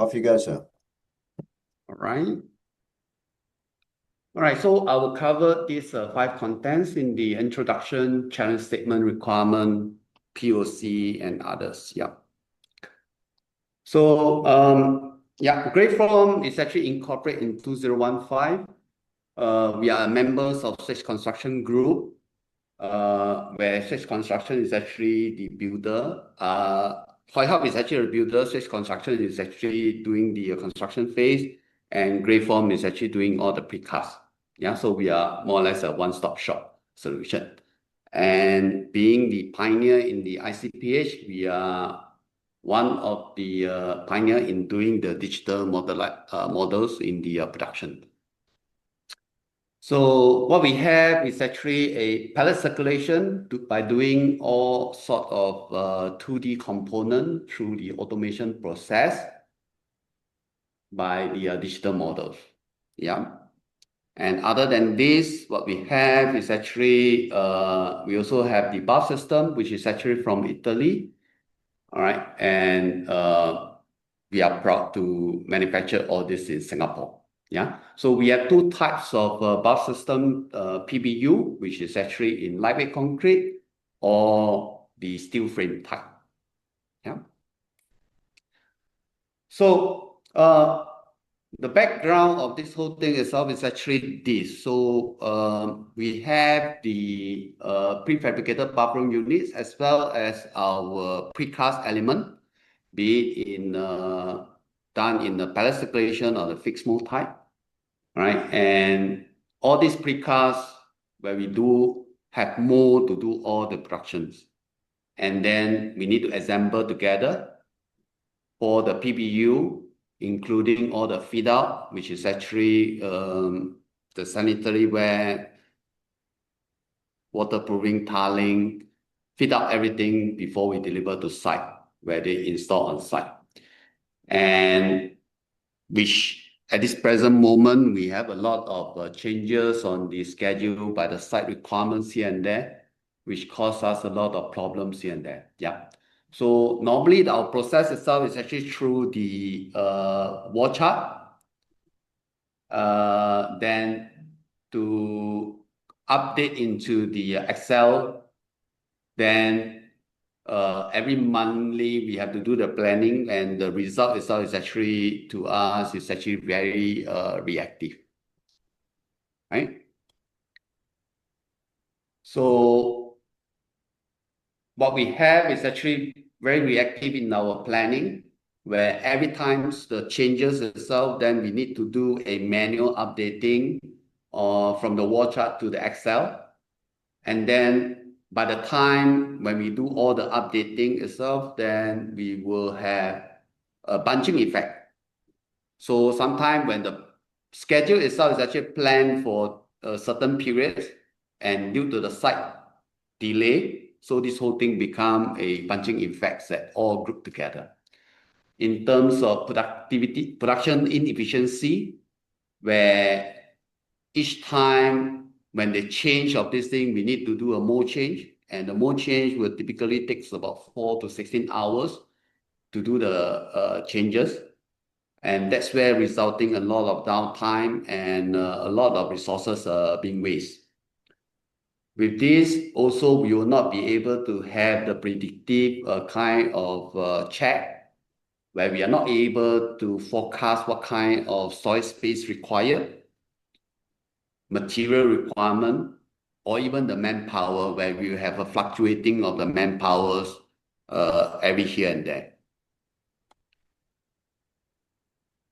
Off you go, sir. All right. All right, so I will cover these 5 contents in the introduction, challenge statement, requirement, POC, and others. Yeah. So, Greyform is actually incorporated in 2015. We are members of Switch Construction Group, where Switch Construction is actually the builder. Hub is actually a builder. Switch Construction is actually doing the construction phase, and Greyform is actually doing all the precast. Yeah, so we are more or less a one-stop shop solution. And being the pioneer in the ICPH, we are one of the pioneer in doing the digital models in the production. So what we have is actually a pallet circulation by doing all sort of 2D component through the automation process by the digital models. Yeah. And other than this, what we have is actually, we also have the BAF system, which is actually from Italy. All right. And we are proud to manufacture all this in Singapore. Yeah. So we have 2 types of BAF system, PBU, which is actually in lightweight concrete, or the steel frame type. Yeah. So, the background of this whole thing itself is actually this. So we have the prefabricated bathroom units as well as our precast element, be it in done in the pallet circulation or the fixed mold type, right? And all these precast where we do have mold to do all the productions, and then we need to assemble together for the PBU, including all the fit out, which is actually the sanitary ware, waterproofing, tiling, fit out everything before we deliver to site where they install on site. And which at this present moment, we have a lot of changes on the schedule by the site requirements here and there, which cause us a lot of problems here and there. Yeah. So normally our process itself is actually through the wall chart. Then to update into the Excel, then every monthly we have to do the planning, and the result itself is actually, to us, is actually very reactive, right? So what we have is actually very reactive in our planning, where every time the changes itself, then we need to do a manual updating from the wall chart to the Excel. And then by the time when we do all the updating itself, then we will have a bunching effect. So sometime when the schedule itself is actually planned for a certain period, and due to the site delay, so this whole thing become a bunching effect that all grouped together. In terms of productivity, production inefficiency, where each time when they change of this thing, we need to do a mold change, and the mold change will typically takes about 4 to 16 hours to do the changes. And that's where resulting a lot of downtime and a lot of resources being wasted. With this, also, we will not be able to have the predictive kind of check, where we are not able to forecast what kind of soil space required, material requirement, or even the manpower, where we have a fluctuating of the manpowers every here and there.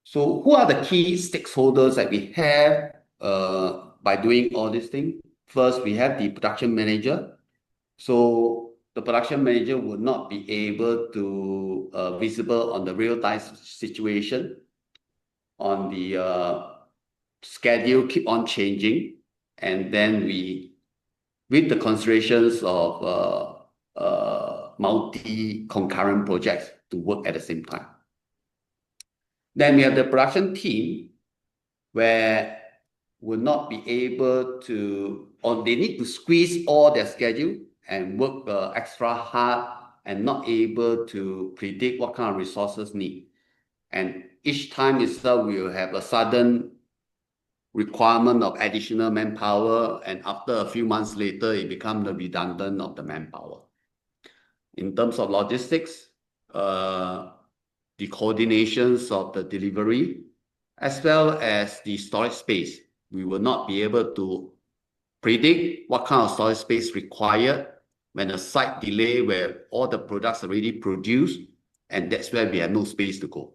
So who are the key stakeholders that we have by doing all these things? First, we have the production manager. So the production manager would not be able to visible on the real-time situation, on the schedule keep on changing, and then we, with the considerations of multi-concurrent projects to work at the same time. Then we have the production team, where will not be able to, or they need to squeeze all their schedule and work extra hard and not able to predict what kind of resources need. And each time itself we will have a sudden requirement of additional manpower, and after a few months later, it becomes the redundant of the manpower. In terms of logistics, the coordinations of the delivery, as well as the storage space, we will not be able to predict what kind of storage space required when a site delay where all the products are already produced, and that's where we have no space to go.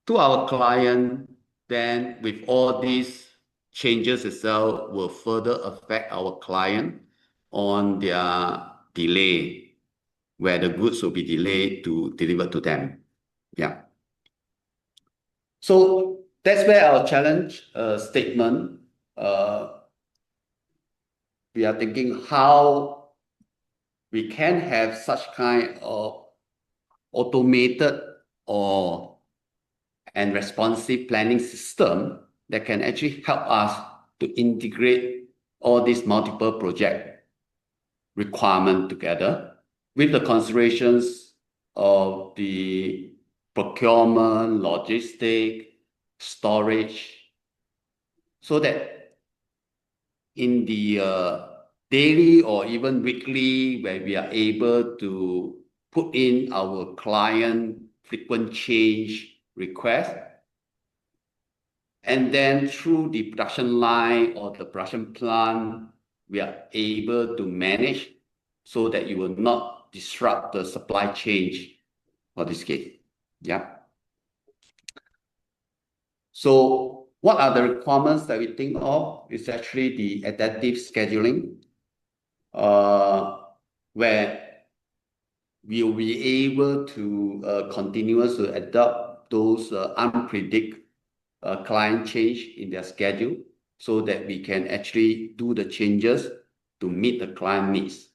To our client, then with all these changes itself will further affect our client on their delay, where the goods will be delayed to deliver to them. Yeah. So that's where our challenge statement, we are thinking how we can have such kind of automated and responsive planning system that can actually help us to integrate all these multiple project requirements together with the considerations of the procurement, logistic, storage, so that in the daily or even weekly, where we are able to put in our client frequent change request, and then through the production line or the production plant, we are able to manage so that you will not disrupt the supply chain for this case. Yeah. So what are the requirements that we think of is actually the adaptive scheduling, where we will be able to continuously adapt those unpredictable client change in their schedule so that we can actually do the changes to meet the client needs.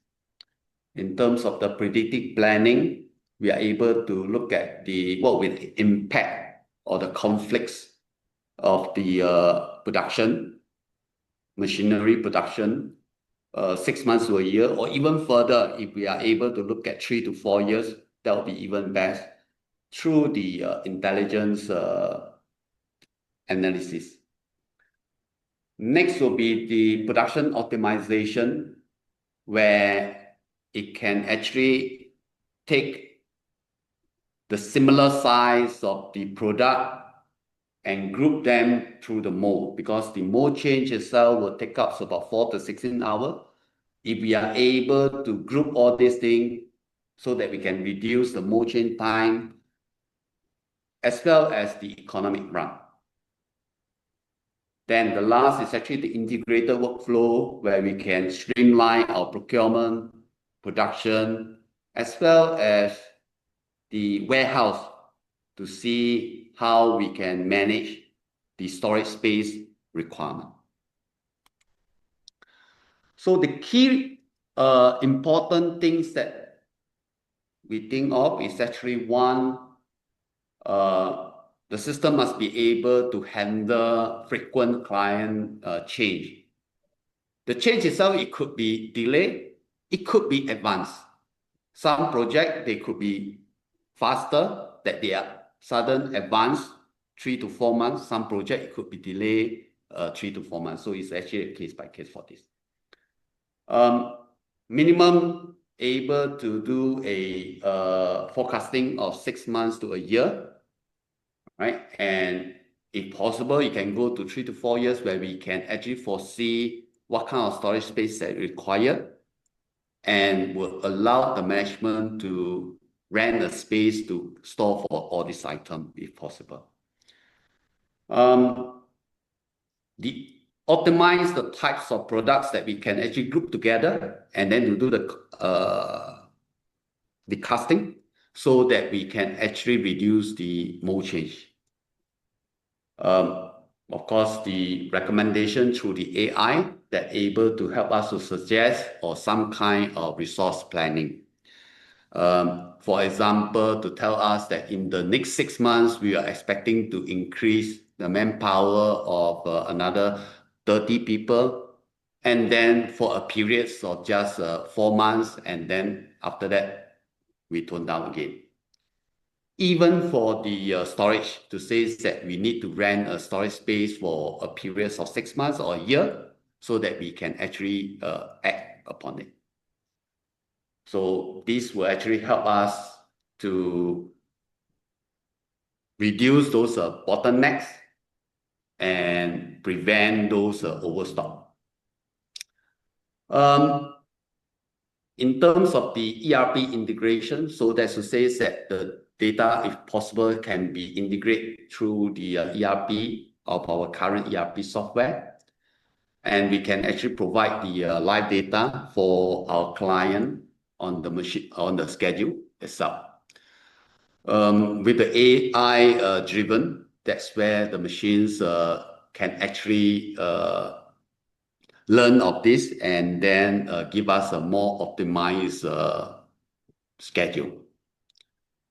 In terms of the predictive planning, we are able to look at what will impact or the conflicts of the production, machinery production, 6 months to a year, or even further, if we are able to look at 3 to 4 years, that will be even best through the intelligence analysis. Next will be the production optimization, where it can actually take the similar size of the product and group them through the mold, because the mold change itself will take up about 4 to 16 hours. If we are able to group all these things so that we can reduce the mold change time as well as the economic run. Then the last is actually the integrated workflow, where we can streamline our procurement, production, as well as the warehouse to see how we can manage the storage space requirement. So the key important things that we think of is actually one, the system must be able to handle frequent client change. The change itself, it could be delayed, it could be advanced. Some project, they could be faster, that they are sudden advance 3 to 4 months. Some project, it could be delayed 3 to 4 months. So it's actually a case by case for this. Minimum able to do a forecasting of 6 months to a year, right? And if possible, you can go to 3 to 4 years, where we can actually foresee what kind of storage space that required, and will allow the management to rent a space to store for all these items if possible. Optimize the types of products that we can actually group together, and then to do the casting so that we can actually reduce the mold change. Of course, the recommendation through the AI that able to help us to suggest or some kind of resource planning. For example, to tell us that in the next 6 months, we are expecting to increase the manpower of another 30 people, and then for a period of just 4 months, and then after that, we tone down again. even for the storage, to say that we need to rent a storage space for a period of 6 months or a year so that we can actually act upon it. So this will actually help us to reduce those bottlenecks and prevent those overstock. In terms of the ERP integration, so that's to say that the data, if possible, can be integrated through the ERP of our current ERP software. And we can actually provide the live data for our client on the machine, on the schedule itself. With the AI driven, that's where the machines can actually learn of this and then give us a more optimized schedule.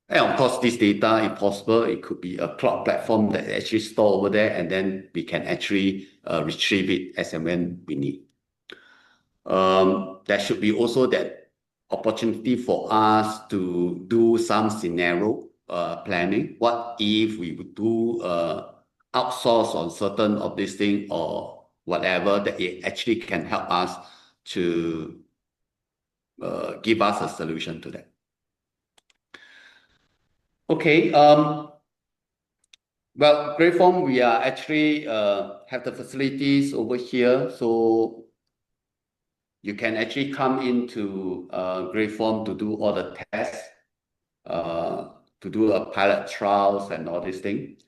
And of course, this data, if possible, it could be a cloud platform that actually store over there, and then we can actually retrieve it as and when we need. There should be also that opportunity for us to do some scenario planning. What if we would do outsource on certain of these things or whatever, that it actually can help us to give us a solution to that. Okay, well, Greyform, we are actually have the facilities over here, so you can actually come into Greyform to do all the tests, to do a pilot trials and all these things.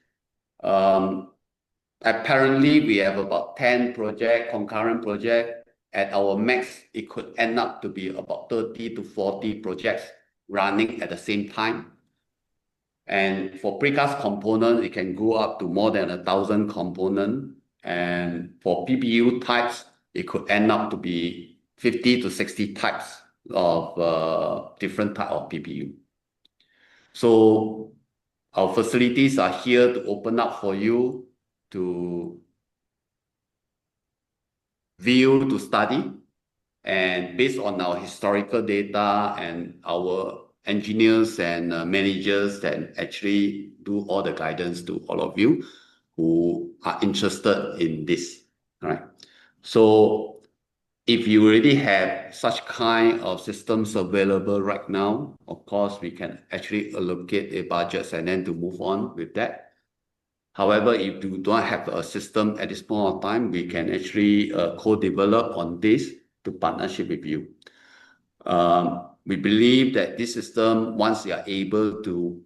Apparently, we have about 10 concurrent projects. At our max, it could end up to be about 30 to 40 projects running at the same time. And for precast components, it can go up to more than 1,000 components. And for PPU types, it could end up to be 50 to 60 types of different type of PPU. So our facilities are here to open up for you to view, to study. And based on our historical data and our engineers and managers that actually do all the guidance to all of you who are interested in this. All right. So if you already have such kind of systems available right now, of course, we can actually allocate a budget and then to move on with that. However, if you don't have a system at this point of time, we can actually co-develop on this to partnership with you. We believe that this system, once you are able to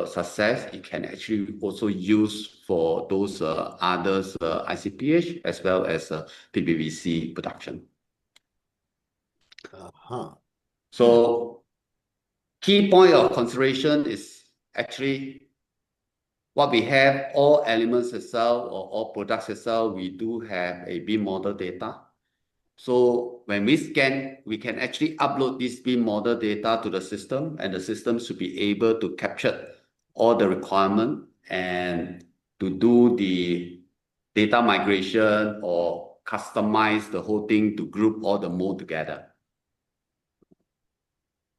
success, it can actually also use for those others ICPH as well as PPVC production. So key point of consideration is actually what we have, all elements itself or all products itself, we do have a BEAMP model data. So when we scan, we can actually upload this BEAMP model data to the system, and the system should be able to capture all the requirement and to do the data migration or customize the whole thing to group all the mold together.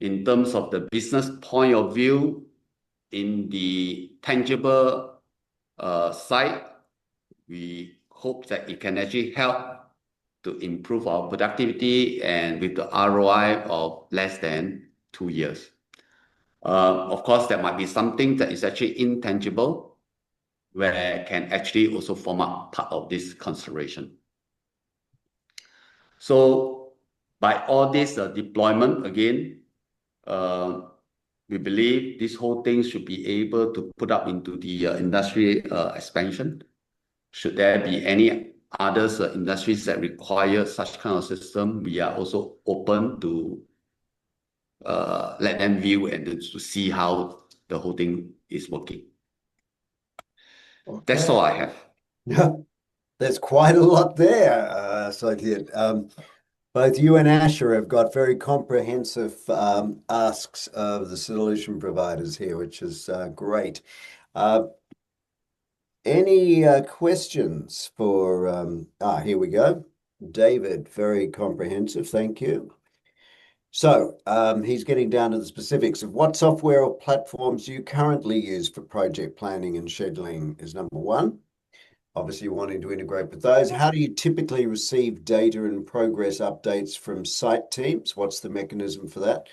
In terms of the business point of view, in the tangible side, we hope that it can actually help to improve our productivity and with the ROI of less than 2 years. Of course, there might be something that is actually intangible where it can actually also form up part of this consideration. So by all this deployment, again, we believe this whole thing should be able to put up into the industry expansion. Should there be any other industries that require such kind of system, we are also open to let them view and to see how the whole thing is working. Okay. That's all I have. Yeah, there's quite a lot there, Soitian. Both you and Asher have got very comprehensive asks of the solution providers here, which is great. Any questions for, here we go. David, very comprehensive, thank you. So he's getting down to the specifics of what software or platforms do you currently use for project planning and scheduling is number one. Obviously, wanting to integrate with those. How do you typically receive data and progress updates from site teams? What's the mechanism for that?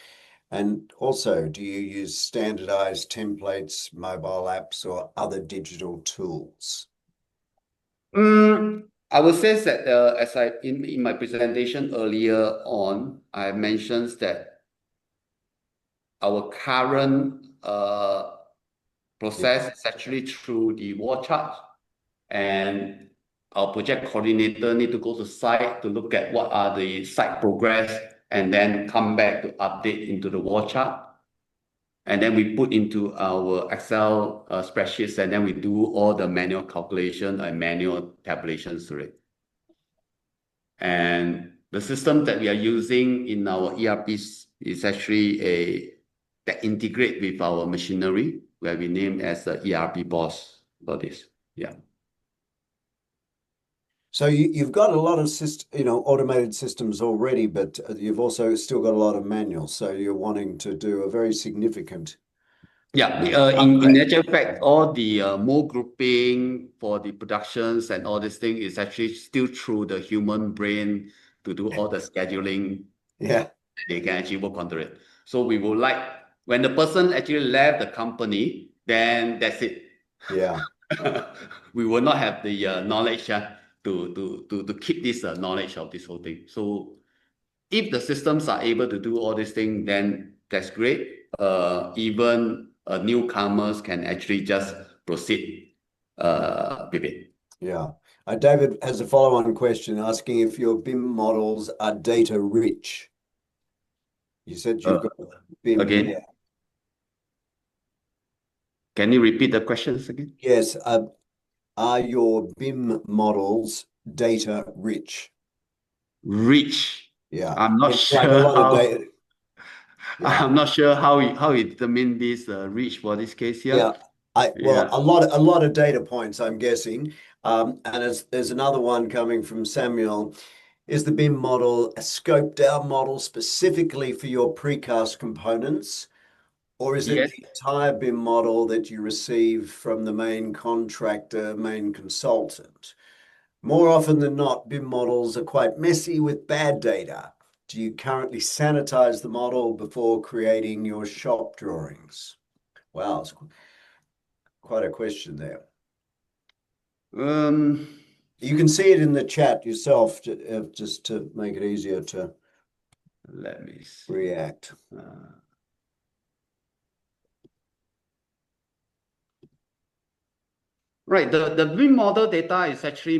And also, do you use standardized templates, mobile apps, or other digital tools? I would say that as I in my presentation earlier on, I mentioned that our current Yeah, process is actually through the wall chart, and our project coordinator need to go to site to look at what are the site progress and then come back to update into the wall chart. And then we put into our Excel spreadsheets, and then we do all the manual calculation and manual tabulations through it. And the system that we are using in our ERPs is actually that integrate with our machinery, where we name as the ERP boss for this. Yeah. so you've got a lot of automated systems already, but you've also still got a lot of manuals. So you're wanting to do a very significant Yeah, in upgrade. actual fact, all the mode grouping for the productions and all this thing is actually still through the human brain to do all the scheduling. Yeah, They can actually work onto it. So we would like when the person actually left the company, then that's it. yeah, We will not have the knowledge to keep this knowledge of this whole thing. So if the systems are able to do all these things, then that's great. Even newcomers can actually just proceed with it. yeah. David has a follow-on question asking if your BIM models are data rich. You said you've Uh, got BIM, yeah. Again, can you repeat the questions again? Yes. Are your BIM models data rich? Rich. Yeah. I'm not Like a sure lot of how. data. Yeah. I'm not sure how you determine this rich for this case here. Yeah. Well, Yeah. a lot of data points, I'm guessing. And there's another one coming from Samuel. Is the BIM model a scoped out model specifically for your precast components, or is it Yes. the entire BIM model that you receive from the main contractor, main consultant? More often than not, BIM models are quite messy with bad data. Do you currently sanitize the model before creating your shop drawings? Wow, it's quite a question there. Um. You can see it in the chat yourself, just to make it easier to Let me see. react. Uh, Right. The BIM model data is actually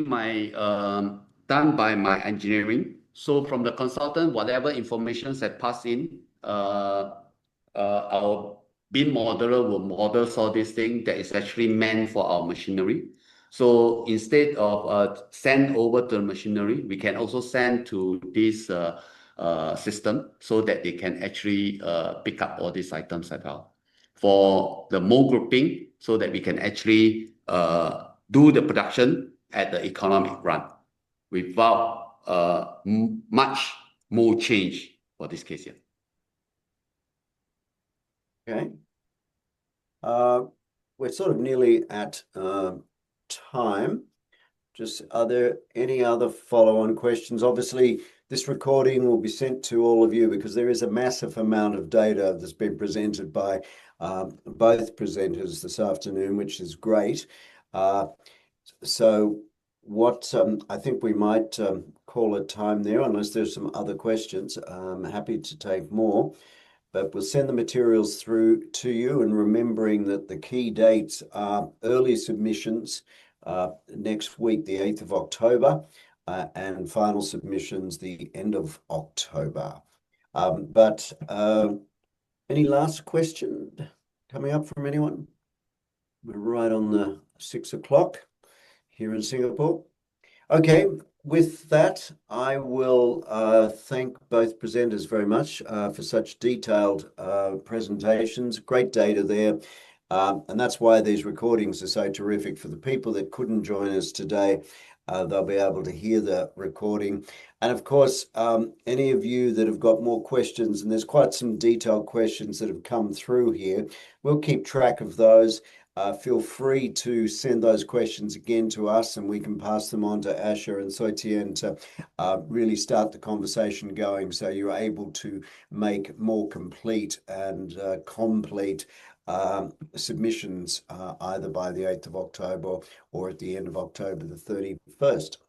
done by my engineering. So from the consultant, whatever information that pass in, our BIM modeler will model all these things that is actually meant for our machinery. So instead of send over to the machinery, we can also send to this system so that they can actually pick up all these items as well. For the mode grouping, so that we can actually do the production at the economic run without much more change for this case here. Okay. We're sort of nearly at time. Just are there any other follow-on questions? Obviously, this recording will be sent to all of you because there is a massive amount of data that's been presented by both presenters this afternoon, which is great. So what I think we might call it time there, unless there's some other questions. I'm happy to take more. But we'll send the materials through to you, and remembering that the key dates are early submissions next week, the 8th of October, and final submissions the end of October. But any last question coming up from anyone? We're right on the 6 o'clock here in Singapore. Okay, with that, I will thank both presenters very much for such detailed presentations. Great data there. And that's why these recordings are so terrific for the people that couldn't join us today. they'll be able to hear the recording. And of course, any of you that have got more questions, and there's quite some detailed questions that have come through here, we'll keep track of those. Feel free to send those questions again to us, and we can pass them on to Asher and Soitien to really start the conversation going, so you're able to make more complete and complete submissions either by the 8th of October or at the end of October the 31st.